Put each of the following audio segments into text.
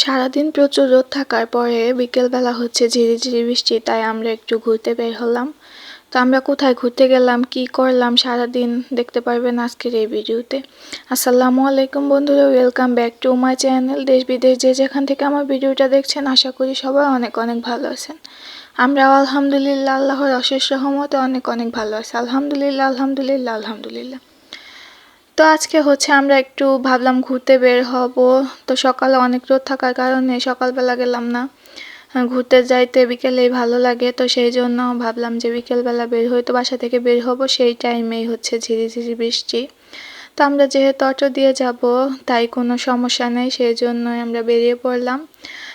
সারাদিন প্রচুর রোদ থাকার পরে বিকেলবেলা হচ্ছে ঝিরিঝিরি বৃষ্টি, তাই আমরা একটু ঘুরতে বের হলাম। তো আমরা কোথায় ঘুরতে গেলাম, কি করলাম সারাদিন দেখতে পারবেন আজকের এই ভিডিওতে। আসসালামু আলাইকুম বন্ধুরা, welcome back to my channel. দেশ বিদেশ যে যেখান থেকে আমার ভিডিওটা দেখছেন, আশা করি সবাই অনেক অনেক ভালো আছেন। আমরাও আলহামদুলিল্লাহ, আল্লাহর অশেষ রহমতে অনেক অনেক ভালো আছি। আলহামদুলিল্লাহ আলহামদুলিল্লাহ আলহামদুলিল্লাহ। তো আজকে হচ্ছে আমরা একটু ভাবলাম ঘুরতে বের হব। তো সকালে অনেক রোদ থাকার কারণে সকালবেলা গেলাম না। ঘুরতে যাইতে বিকেলেই ভালো লাগে, তো সেই জন্য ভাবলাম যে বিকেলবেলা বের হই, তো বাসা থেকে বের হব সেই টাইমেই হচ্ছে ঝিরিঝিরি বৃষ্টি। তো আমরা যেহেতু অটো দিয়ে যাব, তাই কোনো সমস্যা নেই, সেই জন্যই আমরা বেরিয়ে পড়লাম।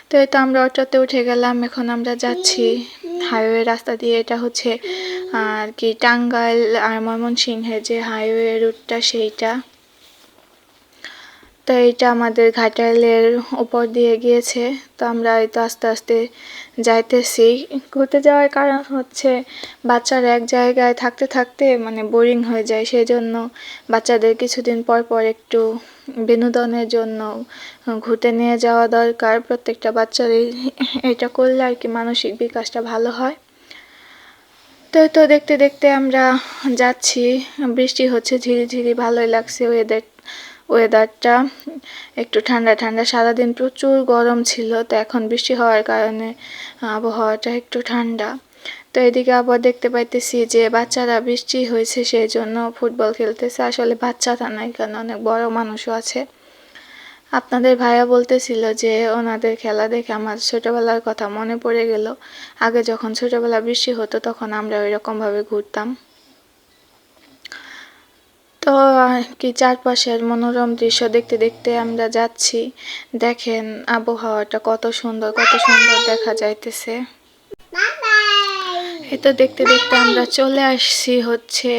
তো এই তো আমরা অটোতে উঠে গেলাম, এখন আমরা যাচ্ছি হাইওয়ে রাস্তা দিয়ে। এটা হচ্ছে আর কি টাঙ্গাইল আর ময়মনসিংহের যে হাইওয়ে রুটটা সেইটা। তো এইটা আমাদের ঘাটাইলের উপর দিয়ে গিয়েছে। তো আমরা এই তো আস্তে আস্তে যাইতেছি। ঘুরতে যাওয়ার কারণ হচ্ছে বাচ্চারা এক জায়গায় থাকতে থাকতে মানে বোরিং হয়ে যায়, সেই জন্য বাচ্চাদের কিছুদিন পর পর একটু বিনোদনের জন্য ঘুরতে নিয়ে যাওয়া দরকার। প্রত্যেকটা বাচ্চারই এটা করলে আর কি মানসিক বিকাশটা ভালো হয়। তো দেখতে দেখতে আমরা যাচ্ছি। বৃষ্টি হচ্ছে ঝিরিঝিরি, ভালোই লাগছে ওয়েদারটা একটু ঠান্ডা ঠান্ডা। সারাদিন প্রচুর গরম ছিল, তো এখন বৃষ্টি হওয়ার কারণে আবহাওয়াটা একটু ঠান্ডা। তো এদিকে আবার দেখতে পাইতেছি যে বাচ্চারা, বৃষ্টি হয়েছে সেই জন্য ফুটবল খেলতেছে। আসলে বাচ্চারা নাই, কারণ অনেক বড় মানুষও আছে। আপনাদের ভাইয়া বলতেছিল যে ওনাদের খেলা দেখে আমার ছোটবেলার কথা মনে পড়ে গেল। আগে যখন ছোটবেলা বৃষ্টি হতো তখন আমরা ওইরকমভাবে ঘুরতাম। তো কি চারপাশের মনোরম দৃশ্য দেখতে দেখতে আমরা যাচ্ছি। দেখেন আবহাওয়াটা কত সুন্দর, কত সুন্দর দেখা যাইতেছে। এই তো দেখতে দেখতে আমরা চলে আসছি হচ্ছে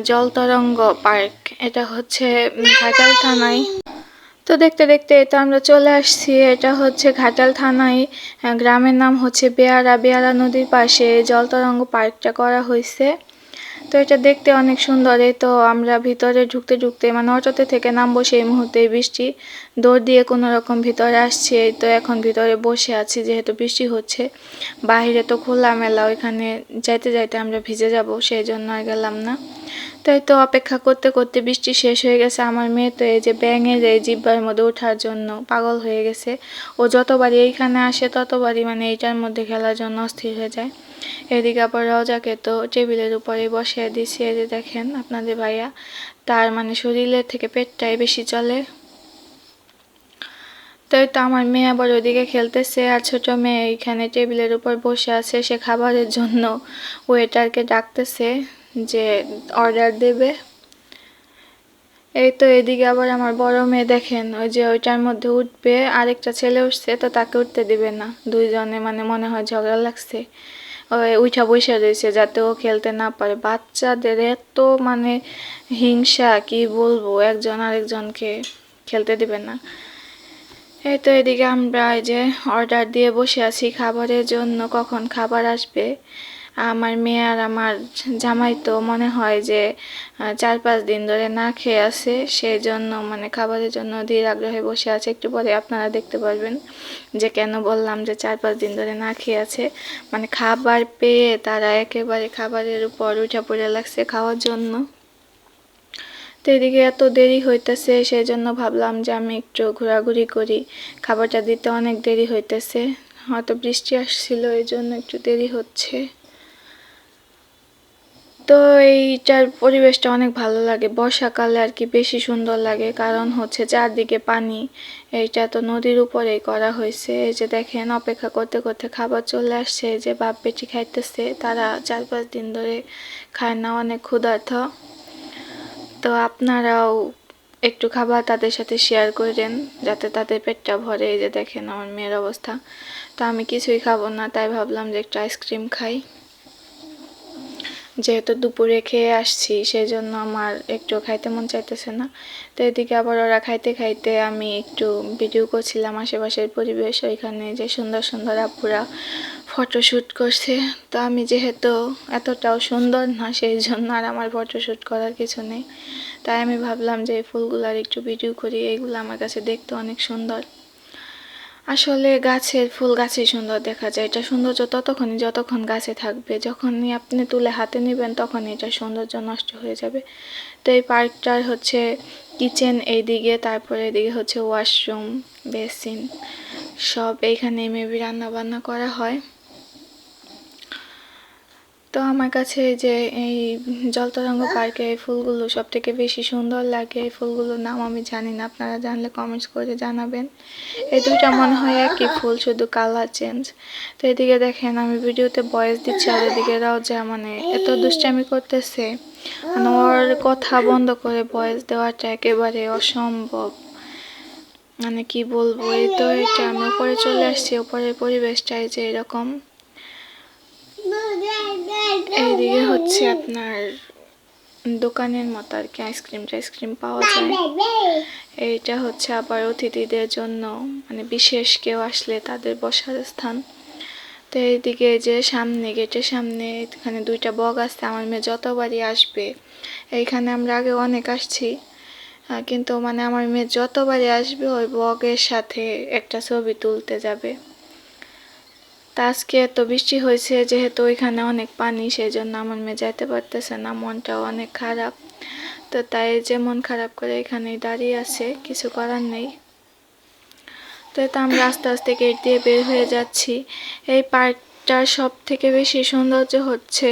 জলতরঙ্গ পার্ক। এটা হচ্ছে ঘাটাল থানায়। তো দেখতে দেখতে এটা আমরা চলে আসছি। এটা হচ্ছে ঘাটাল থানায়, গ্রামের নাম হচ্ছে বেয়ারা। বেয়ারা নদীর পাশে জলতরঙ্গ পার্কটা করা হয়েছে। তো এটা দেখতে অনেক সুন্দর। এই তো আমরা ভিতরে ঢুকতে ঢুকতে মানে অটোতে থেকে নামবো সেই মুহূর্তে বৃষ্টি, দৌড় দিয়ে কোনো রকম ভিতরে আসছি। এই তো এখন ভিতরে বসে আছি, যেহেতু বৃষ্টি হচ্ছে। বাইরে তো খোলামেলা, ওইখানে যাইতে যাইতে আমরা ভিজে যাব, সেই জন্য আর গেলাম না। তাই তো অপেক্ষা করতে করতে বৃষ্টি শেষ হয়ে গেছে। আমার মেয়ে তো এই যে ব্যাঙের এই জিব্বার মধ্যে ওঠার জন্য পাগল হয়ে গেছে। ও যতবারই এইখানে আসে ততবারই মানে এইটার মধ্যে খেলার জন্য অস্থির হয়ে যায়। এদিকে আবার রওজাকে তো টেবিলের উপরে বসিয়ে দিছি। এই যে দেখেন আপনাদের ভাইয়া, তার মানে শরীরের থেকে পেটটাই বেশি চলে। তাই তো আমার মেয়ে আবার ওইদিকে খেলতেছে, আর ছোট মেয়ে এইখানে টেবিলের উপর বসে আছে। সে খাবারের জন্য ওয়েটারকে ডাকতেছে যে অর্ডার দেবে। এই তো এদিকে আবার আমার বড় মেয়ে দেখেন, ওই যে ওইটার মধ্যে উঠবে, আরেকটা ছেলে উঠছে তো তাকে উঠতে দিবে না। দুইজনে মানে মনে হয় ঝগড়া লাগছে। ওই উঠা বসে রয়েছে যাতে ও খেলতে না পারে। বাচ্চাদের এত মানে হিংসা, কি বলবো, একজন আরেকজনকে খেলতে দিবে না। এই তো এদিকে আমরা এই যে অর্ডার দিয়ে বসে আছি খাবারের জন্য, কখন খাবার আসবে। আমার মেয়ে আর আমার জামাই তো মনে হয় যে 4-5 দিন ধরে না খেয়ে আছে, সেই জন্য মানে খাবারের জন্য ধীর আগ্রহে বসে আছে। একটু পরে আপনারা দেখতে পারবেন যে কেন বললাম যে 4-5 দিন ধরে না খেয়ে আছে। মানে খাবার পেয়ে তারা একেবারে খাবারের উপর উঠে পড়ে লাগছে খাওয়ার জন্য। তো এদিকে এত দেরি হইতেছে, সেই জন্য ভাবলাম যে আমি একটু ঘোরাঘুরি করি। খাবারটা দিতে অনেক দেরি হইতেছে, হয়তো বৃষ্টি আসছিল এই জন্য একটু দেরি হচ্ছে। তো এইটার পরিবেশটা অনেক ভালো লাগে বর্ষাকালে আর কি, বেশি সুন্দর লাগে, কারণ হচ্ছে চারদিকে পানি। এইটা তো নদীর উপরেই করা হয়েছে। এই যে দেখেন অপেক্ষা করতে করতে খাবার চলে আসছে। এই যে বাপ বেটি খাইতেছে, তারা 4-5 দিন ধরে খায় না, অনেক ক্ষুধার্ত। তো আপনারাও একটু খাবার তাদের সাথে শেয়ার করেন যাতে তাদের পেটটা ভরে। এই যে দেখেন আমার মেয়ের অবস্থা। তো আমি কিছুই খাবো না, তাই ভাবলাম যে একটু আইসক্রিম খাই। যেহেতু দুপুরে খেয়ে আসছি, সেই জন্য আমার একটু খাইতে মন চাইতেছে না। তো এদিকে আবার ওরা খাইতে খাইতে আমি একটু ভিডিও করছিলাম আশেপাশের পরিবেশ। ওইখানে যে সুন্দর সুন্দর আপুরা ফটোশ্যুট করছে। তো আমি যেহেতু এতটাও সুন্দর না, সেই জন্য আর আমার ফটোশ্যুট করার কিছু নেই। তাই আমি ভাবলাম যে এই ফুলগুলার একটু ভিডিও করি। এইগুলো আমার কাছে দেখতে অনেক সুন্দর। আসলে গাছের ফুল গাছেই সুন্দর দেখা যায়। এটা সৌন্দর্য ততক্ষণই যতক্ষণ গাছে থাকবে, যখনই আপনি তুলে হাতে নেবেন তখনই এটা সৌন্দর্য নষ্ট হয়ে যাবে। তো এই পার্কটার হচ্ছে কিচেন এইদিকে, তারপরে এদিকে হচ্ছে ওয়াশরুম, বেসিন, সব এইখানে মেবি রান্না বান্না করা হয়। তো আমার কাছে যে এই জলতরঙ্গ পার্কে এই ফুলগুলো সব থেকে বেশি সুন্দর লাগে। এই ফুলগুলোর নাম আমি জানি না, আপনারা জানলে কমেন্টস করে জানাবেন। এই দুইটা মনে হয় একই ফুল, শুধু কালার চেঞ্জ। তো এদিকে দেখেন আমি ভিডিওতে ভয়েস দিচ্ছি আর এদিকে রাউজা মানে এত দুষ্টামি করতেছে, মানে ওর কথা বন্ধ করে ভয়েস দেওয়াটা একেবারে অসম্ভব। মানে কি বলবো, এই তো এটা আমি উপরে চলে আসছি, উপরের পরিবেশটাই যে এরকম। এইদিকে হচ্ছে আপনার দোকানের মতো আর কি, আইসক্রিম পাওয়া যায়। এইটা হচ্ছে আবার অতিথিদের জন্য, মানে বিশেষ কেউ আসলে তাদের বসার স্থান। তো এইদিকে যে সামনে গেটের সামনে এখানে দুইটা বগ আছে। আমার মেয়ে যতবারই আসবে, এইখানে আমরা আগে অনেক আসছি, কিন্তু মানে আমার মেয়ে যতবারই আসবে ওই বগের সাথে একটা ছবি তুলতে যাবে। তা আজকে এত বৃষ্টি হয়েছে যেহেতু ওইখানে অনেক পানি, সেই জন্য আমার মেয়ে যাইতে পারতেছে না, মনটাও অনেক খারাপ। তো তাই যে মন খারাপ করে এখানেই দাঁড়িয়ে আছে, কিছু করার নেই। তো এটা আমরা আস্তে আস্তে গেট দিয়ে বের হয়ে যাচ্ছি। এই পার্কটার সব থেকে বেশি সৌন্দর্য হচ্ছে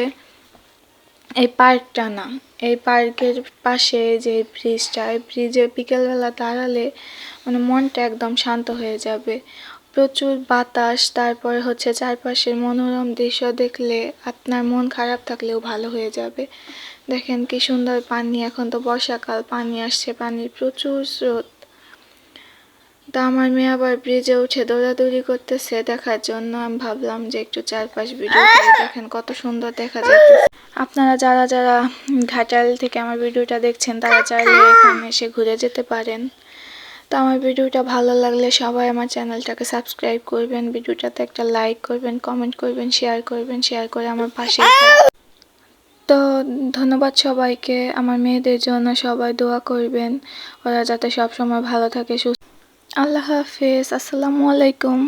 এই পার্কটা না, এই পার্কের পাশে যে ব্রিজটা, এই ব্রিজে বিকেলবেলা দাঁড়ালে মানে মনটা একদম শান্ত হয়ে যাবে। প্রচুর বাতাস, তারপরে হচ্ছে চারপাশের মনোরম দৃশ্য দেখলে আপনার মন খারাপ থাকলেও ভালো হয়ে যাবে। দেখেন কি সুন্দর পানি, এখন তো বর্ষাকাল, পানি আসছে, পানির প্রচুর স্রোত। তা আমার মেয়ে আবার ব্রিজে উঠে দৌড়াদৌড়ি করতেছে দেখার জন্য। আমি ভাবলাম যে একটু চারপাশ ভিডিও করে, দেখেন কত সুন্দর দেখা যাচ্ছে। আপনারা যারা যারা ঘাটাল থেকে আমার ভিডিওটা দেখছেন তারা চাইলে এখানে এসে ঘুরে যেতে পারেন। তো আমার ভিডিওটা ভালো লাগলে সবাই আমার চ্যানেলটাকে সাবস্ক্রাইব করবেন, ভিডিওটাতে একটা লাইক করবেন, কমেন্ট করবেন, শেয়ার করে আমার পাশে। তো ধন্যবাদ সবাইকে। আমার মেয়েদের জন্য সবাই দোয়া করবেন, ওরা যাতে সব সময় ভালো থাকে, সুস্থ। আল্লাহ হাফেজ, আসসালামু আলাইকুম।